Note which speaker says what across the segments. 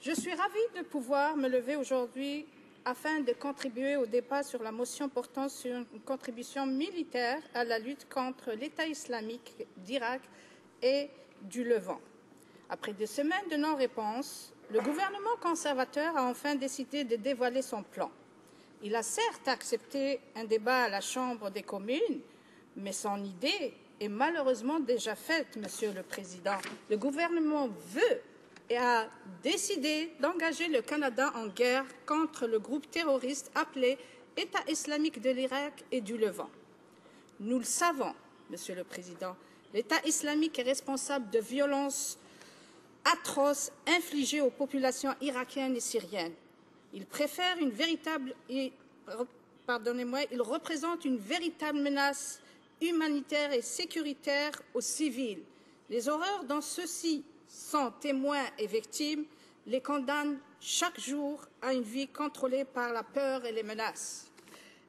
Speaker 1: Je suis ravie de pouvoir me lever aujourd'hui afin de contribuer au débat sur la motion portant sur une contribution militaire à la lutte contre l'État islamique d'Irak et du Levant. Après 2 semaines de non-réponse, le gouvernement conservateur a enfin décidé de dévoiler son plan. Il a certes accepté un débat à la Chambre des communes, mais son idée est malheureusement déjà faite, Monsieur le Président. Le gouvernement veut et a décidé d'engager le Canada en guerre contre le groupe terroriste appelé État islamique de l'Irak et du Levant. Nous le savons, Monsieur le Président, l'État islamique est responsable de violences atroces infligées aux populations irakiennes et syriennes. Il représente une véritable menace humanitaire et sécuritaire aux civils. Les horreurs dont ceux-ci sont témoins et victimes les condamnent chaque jour à une vie contrôlée par la peur et les menaces.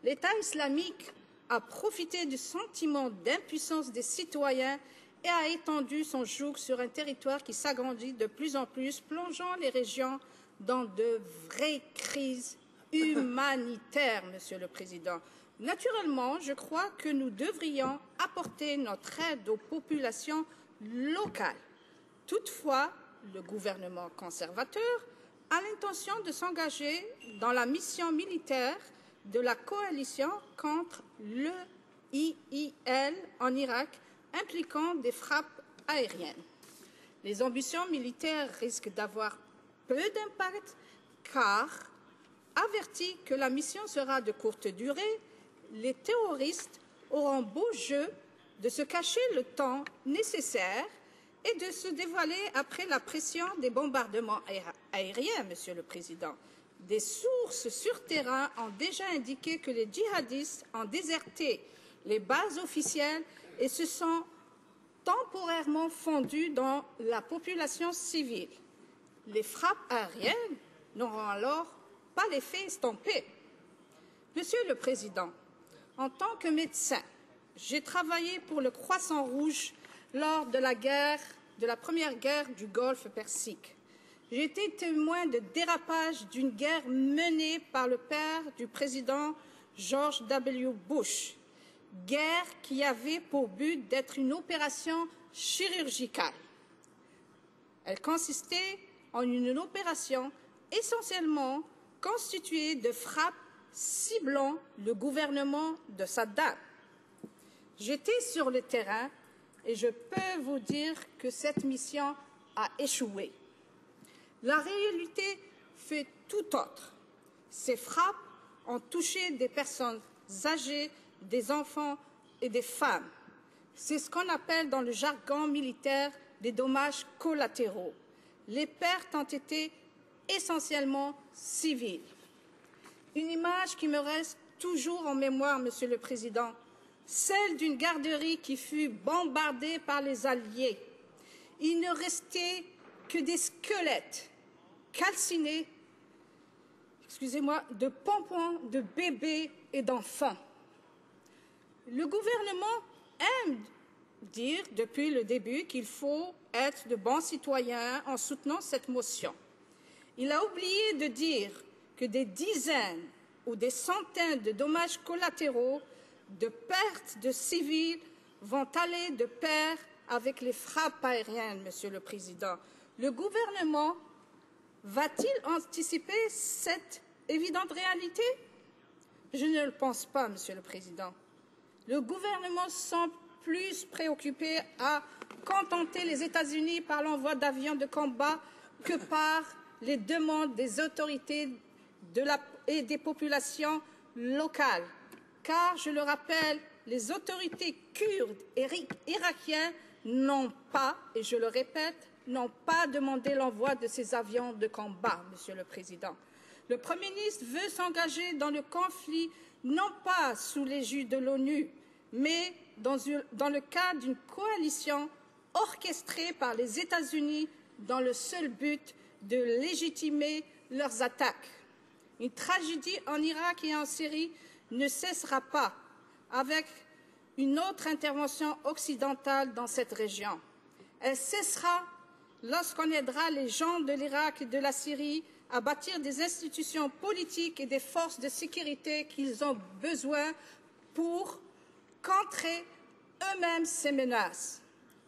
Speaker 1: L'État islamique a profité du sentiment d'impuissance des citoyens et a étendu son joug sur un territoire qui s'agrandit de plus en plus, plongeant les régions dans de vraies crises humanitaires, Monsieur le Président. Naturellement, je crois que nous devrions apporter notre aide aux populations locales. Toutefois, le gouvernement conservateur a l'intention de s'engager dans la mission militaire de la coalition contre l'EIIL en Irak, impliquant des frappes aériennes. Les ambitions militaires risquent d'avoir peu d'impact car, avertis que la mission sera de courte durée, les terroristes auront beau jeu de se cacher le temps nécessaire et de se dévoiler après la pression des bombardements aériens, Monsieur le Président. Des sources sur terrain ont déjà indiqué que les djihadistes ont déserté les bases officielles et se sont temporairement fondus dans la population civile. Les frappes aériennes n'auront alors pas l'effet escompté. Monsieur le Président, en tant que médecin, j'ai travaillé pour le Croissant Rouge lors de la première guerre du Golfe Persique. J'ai été témoin de dérapage d'une guerre menée par le père du président George W. Bush, guerre qui avait pour but d'être une opération chirurgicale. Elle consistait en une opération essentiellement constituée de frappes ciblant le gouvernement de Saddam. J'étais sur le terrain et je peux vous dire que cette mission a échoué. La réalité fait tout autre. Ces frappes ont touché des personnes âgées, des enfants et des femmes. C'est ce qu'on appelle dans le jargon militaire des dommages collatéraux. Les pertes ont été essentiellement civiles. Une image qui me reste toujours en mémoire, Monsieur le Président, celle d'une garderie qui fut bombardée par les Alliés. Il ne restait que des squelettes calcinés, de pompons, de bébés et d'enfants. Le gouvernement aime dire depuis le début qu'il faut être de bons citoyens en soutenant cette motion. Il a oublié de dire que des dizaines ou des centaines de dommages collatéraux, de pertes de civils vont aller de pair avec les frappes aériennes, Monsieur le Président. Le gouvernement va-t-il anticiper cette évidente réalité? Je ne le pense pas, Monsieur le Président. Le gouvernement semble plus préoccupé à contenter les États-Unis par l'envoi d'avions de combat que par les demandes des autorités et des populations locales. Car, je le rappelle, les autorités kurdes et irakiennes n'ont pas, et je le répète, n'ont pas demandé l'envoi de ces avions de combat, Monsieur le Président. Le Premier ministre veut s'engager dans le conflit non pas sous l'égide de l'ONU, mais dans le cadre d'une coalition orchestrée par les États-Unis dans le seul but de légitimer leurs attaques. Une tragédie en Irak et en Syrie ne cessera pas avec une autre intervention occidentale dans cette région. Elle cessera lorsqu'on aidera les gens de l'Irak et de la Syrie à bâtir des institutions politiques et des forces de sécurité qu'ils ont besoin pour contrer eux-mêmes ces menaces.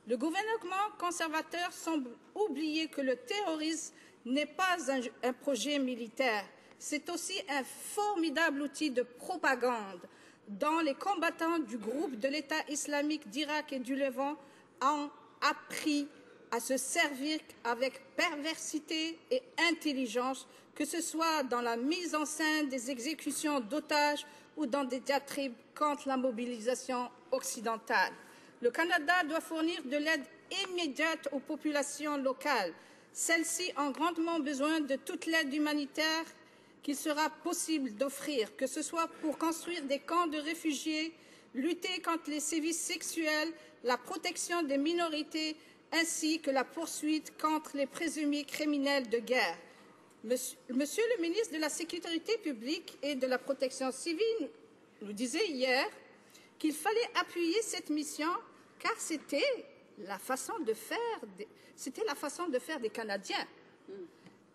Speaker 1: Le gouvernement conservateur semble oublier que le terrorisme n'est pas un projet militaire, c'est aussi un formidable outil de propagande dont les combattants du groupe de l'État islamique d'Irak et du Levant ont appris à se servir avec perversité et intelligence, que ce soit dans la mise en scène des exécutions d'otages ou dans des diatribes contre la mobilisation occidentale. Le Canada doit fournir de l'aide immédiate aux populations locales. Celles-ci ont grandement besoin de toute l'aide humanitaire qu'il sera possible d'offrir, que ce soit pour construire des camps de réfugiés, lutter contre les sévices sexuels, la protection des minorités, ainsi que la poursuite contre les présumés criminels de guerre. Monsieur le ministre de la Sécurité publique et de la Protection civile nous disait hier qu'il fallait appuyer cette mission car c'était la façon de faire des Canadiens.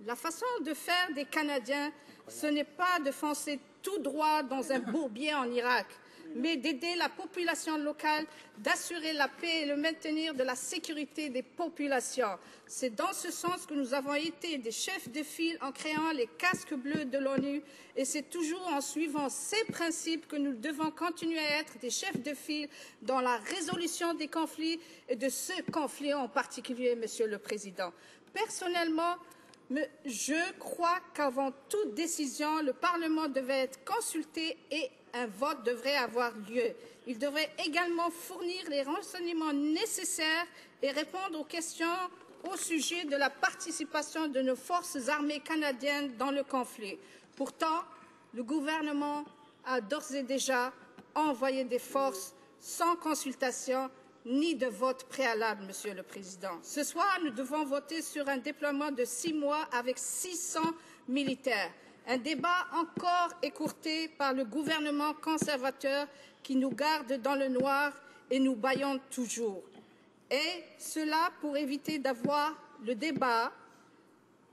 Speaker 1: La façon de faire des Canadiens, ce n'est pas de foncer tout droit dans un bourbier en Irak, mais d'aider la population locale, d'assurer la paix et le maintenir de la sécurité des populations. C'est dans ce sens que nous avons été des chefs de file en créant les casques bleus de l'ONU, et c'est toujours en suivant ces principes que nous devons continuer à être des chefs de file dans la résolution des conflits et de ce conflit en particulier, Monsieur le Président. Personnellement, je crois qu'avant toute décision, le Parlement devait être consulté et un vote devrait avoir lieu. Il devrait également fournir les renseignements nécessaires et répondre aux questions au sujet de la participation de nos forces armées canadiennes dans le conflit. Pourtant, le gouvernement a d'ores et déjà envoyé des forces sans consultation ni de vote préalable, Monsieur le Président. Ce soir, nous devons voter sur un déploiement de 6 mois avec 600 militaires. Un débat encore écourté par le gouvernement conservateur qui nous garde dans le noir et nous bâillonne toujours. Et cela pour éviter d'avoir le débat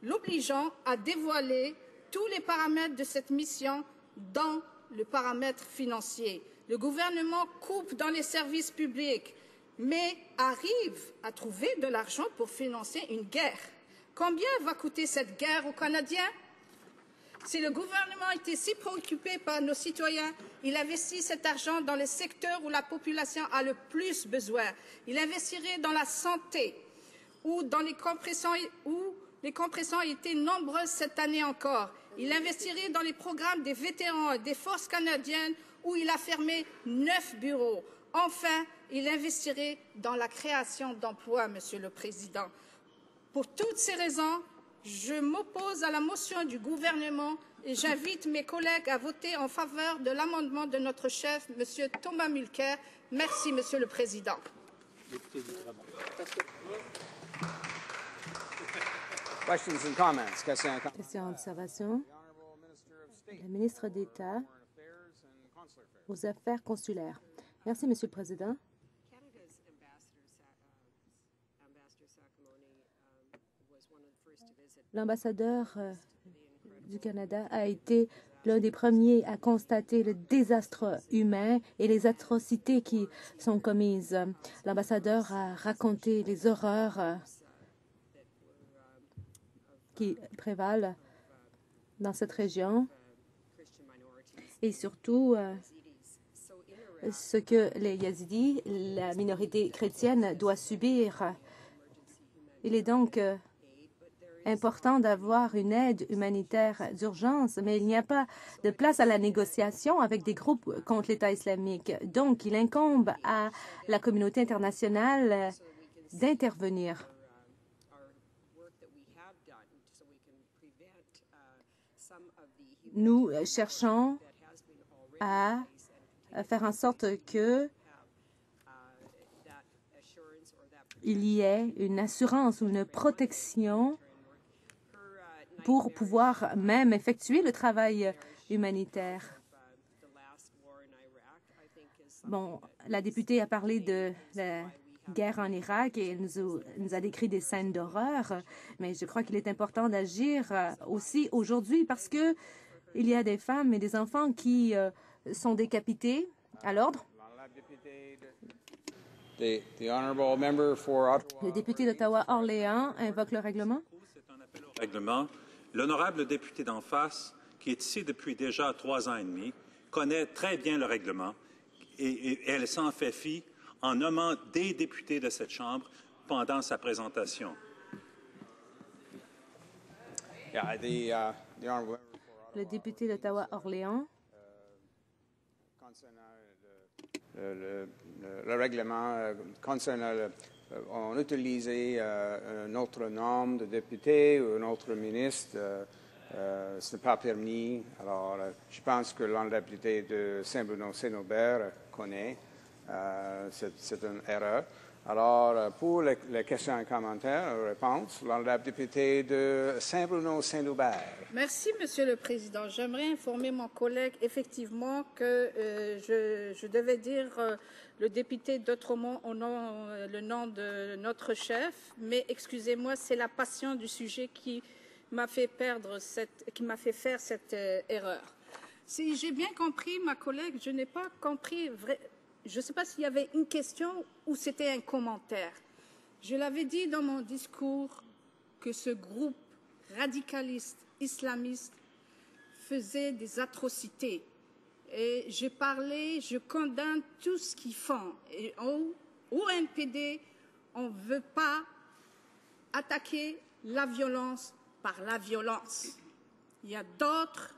Speaker 1: l'obligeant à dévoiler tous les paramètres de cette mission dans le paramètre financier. Le gouvernement coupe dans les services publics, mais arrive à trouver de l'argent pour financer une guerre. Combien va coûter cette guerre aux Canadiens? Si le gouvernement était si préoccupé par nos citoyens, il investit cet argent dans les secteurs où la population a le plus besoin. Il investirait dans la santé, où les compressions étaient nombreuses cette année encore. Il investirait dans les programmes des vétérans et des forces canadiennes, où il a fermé 9 bureaux. Enfin, il investirait dans la création d'emplois, Monsieur le Président. Pour toutes ces raisons, je m'oppose à la motion du gouvernement et j'invite mes collègues à voter en faveur de l'amendement de notre chef, M. Thomas Mulcair. Merci, Monsieur le Président.
Speaker 2: Questions and comments.
Speaker 3: Question et observation. Le ministre d'État aux Affaires consulaires. Merci, Monsieur le Président. L'ambassadeur du Canada a été l'un des premiers à constater le désastre humain et les atrocités qui sont commises. L'ambassadeur a raconté les horreurs qui prévalent dans cette région et surtout ce que les Yazidis, la minorité chrétienne, doit subir. Il est donc important d'avoir une aide humanitaire d'urgence, mais il n'y a pas de place à la négociation avec des groupes contre l'État islamique. Donc, il incombe à la communauté internationale d'intervenir. Nous cherchons à faire en sorte que il y ait une assurance ou une protection pour pouvoir même effectuer le travail humanitaire. Bon, la députée a parlé de guerre en Irak et nous a décrit des scènes d'horreur. Mais je crois qu'il est important d'agir aussi aujourd'hui parce que il y a des femmes et des enfants qui sont décapités. À l'ordre.
Speaker 2: The honourable member for
Speaker 3: Le député d'Ottawa-Orléans invoque le règlement.
Speaker 4: C'est un appel au règlement. L'honorable député d'en face, qui est ici depuis déjà 3 ans et demi, connaît très bien le règlement et elle s'en fait fi en nommant des députés de cette Chambre pendant sa présentation.
Speaker 2: Yeah,
Speaker 3: Le député d'Ottawa-Orléans.
Speaker 2: Le règlement concernant on utilisait un autre nom de député ou un autre ministre, ce n'est pas permis. Alors, je pense que l'honorable député de Saint-Bruno-Saint-Aubert connaît. C'est une erreur. Alors, pour les questions et commentaires, réponses, l'honorable député de Saint-Bruno-Saint-Aubert.
Speaker 1: Merci, Monsieur le Président. J'aimerais informer mon collègue effectivement que je devais dire le député d'Autremont le nom de notre chef, mais excusez-moi, c'est la passion du sujet qui m'a fait faire cette erreur. Si j'ai bien compris, ma collègue, je n'ai pas compris. Je ne sais pas s'il y avait une question ou c'était un commentaire. Je l'avais dit dans mon discours que ce groupe radicaliste islamiste faisait des atrocités. Et j'ai parlé, je condamne tout ce qu'ils font. Et au NPD, on ne veut pas attaquer la violence par la violence. Il y a d'autres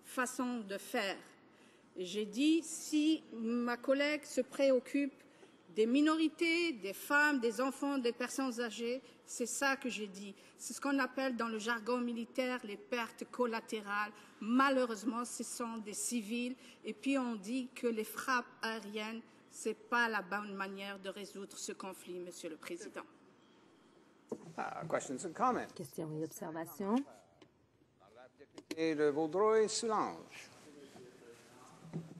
Speaker 1: façons de faire. J'ai dit, si ma collègue se préoccupe des minorités, des femmes, des enfants, des personnes âgées, c'est ça que j'ai dit. C'est ce qu'on appelle dans le jargon militaire les pertes collatérales. Malheureusement, ce sont des civils. Et puis on dit que les frappes aériennes, ce n'est pas la bonne manière de résoudre ce conflit, Monsieur le Président.
Speaker 2: Questions and comments.
Speaker 3: Questions et observations.
Speaker 2: Député de Vaudreuil-Soulanges.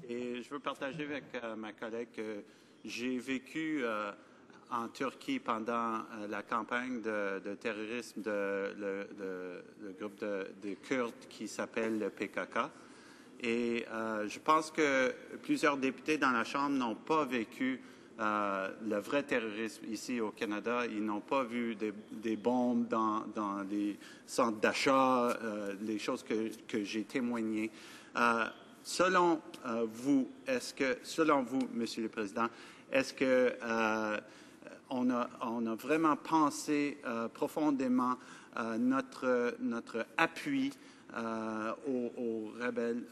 Speaker 4: Et je veux partager avec ma collègue que j'ai vécu en Turquie pendant la campagne de terrorisme le groupe de Kurdes qui s'appelle le PKK. Et je pense que plusieurs députés dans la Chambre n'ont pas vécu le vrai terrorisme ici au Canada. Ils n'ont pas vu des bombes dans les centres d'achat, les choses que j'ai témoignées. Selon vous, Monsieur le Président, est-ce que on a vraiment pensé profondément notre appui aux rebelles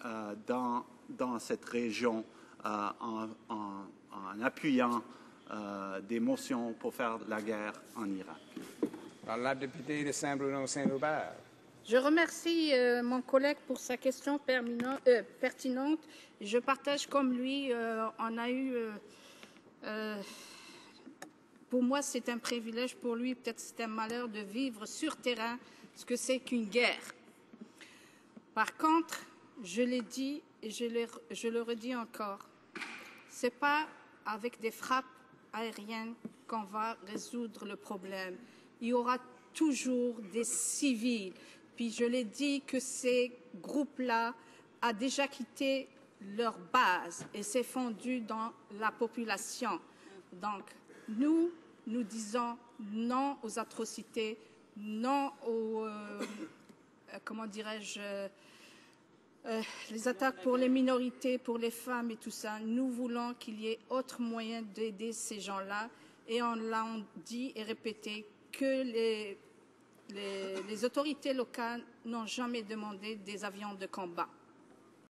Speaker 4: dans cette région en appuyant des motions pour faire la guerre en Irak?
Speaker 2: La députée de Saint-Bruno-Saint-Aubert.
Speaker 1: Je remercie mon collègue pour sa question pertinente. Je partage comme lui, on a eu... pour moi, c'est un privilège, pour lui, peut-être c'est un malheur de vivre sur terrain ce que c'est qu'une guerre. Par contre, je l'ai dit et je le redis encore, ce n'est pas avec des frappes aériennes qu'on va résoudre le problème. Il y aura toujours des civils. Puis je l'ai dit que ces groupes-là ont déjà quitté leur base et s'est fondu dans la population. Donc, nous disons non aux atrocités, non aux, comment dirais-je, les attaques pour les minorités, pour les femmes et tout ça. Nous voulons qu'il y ait autre moyen d'aider ces gens-là. Et on l'a dit et répété que les autorités locales n'ont jamais demandé des avions de combat.